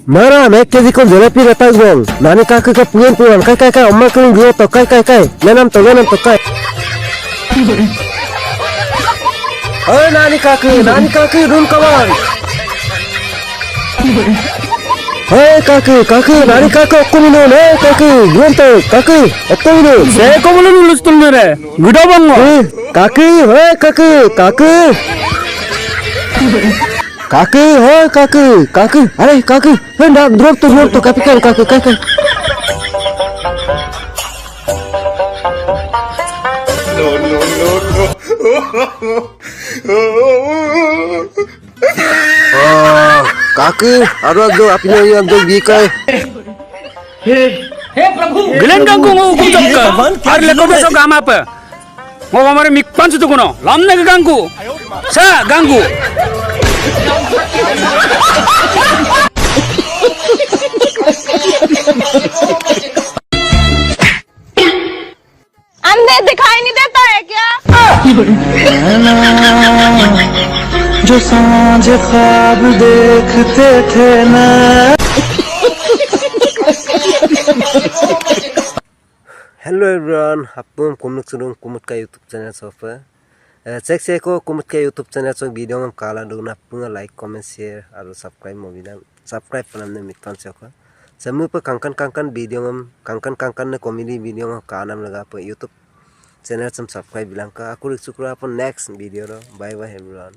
Mara, naik keji kon jelepi datang bang. Nani kakak ke puyan puyan, kai, omma keling dua to kai. Lenam to kai. Oh nani kakak, run kawan. Hey kakak, nani kakak aku minum, kakak, run to kakak, aku minum. Saya kau belum lulus tuh mere, gede bang. Kakak. Kakak, अरे kakak, hendak drop to kapikan kakak. Oh, kakak, ada do apinya yang do gikai. हे प्रभु गिलन गंगू मो कुचक और लेको बेसो gamma पे मो हमारे मिक्पन से तो कुनो लामने के गंगू सा गंगू अंधे दिखाई नहीं देता है क्या? जो सांझ ख्वाब देखते थे ना। हेलो एवरीवन, आपको कुमुद का यूट्यूब चैनल पर चेक से को कुमुद का यूट्यूब चैनल से वीडियो में काला दूना आपको लाइक कमेंट शेयर और सब्सक्राइब करने मित्रों से को समूह पर कंकन वीडियो में कंकन ने कॉमेडी वीडियो में काना लगा पर यूट्यूब चैनल से सब्सक्राइब बिलांका aku शुक्र अपन नेक्स्ट वीडियो रो बाय एवरीवन।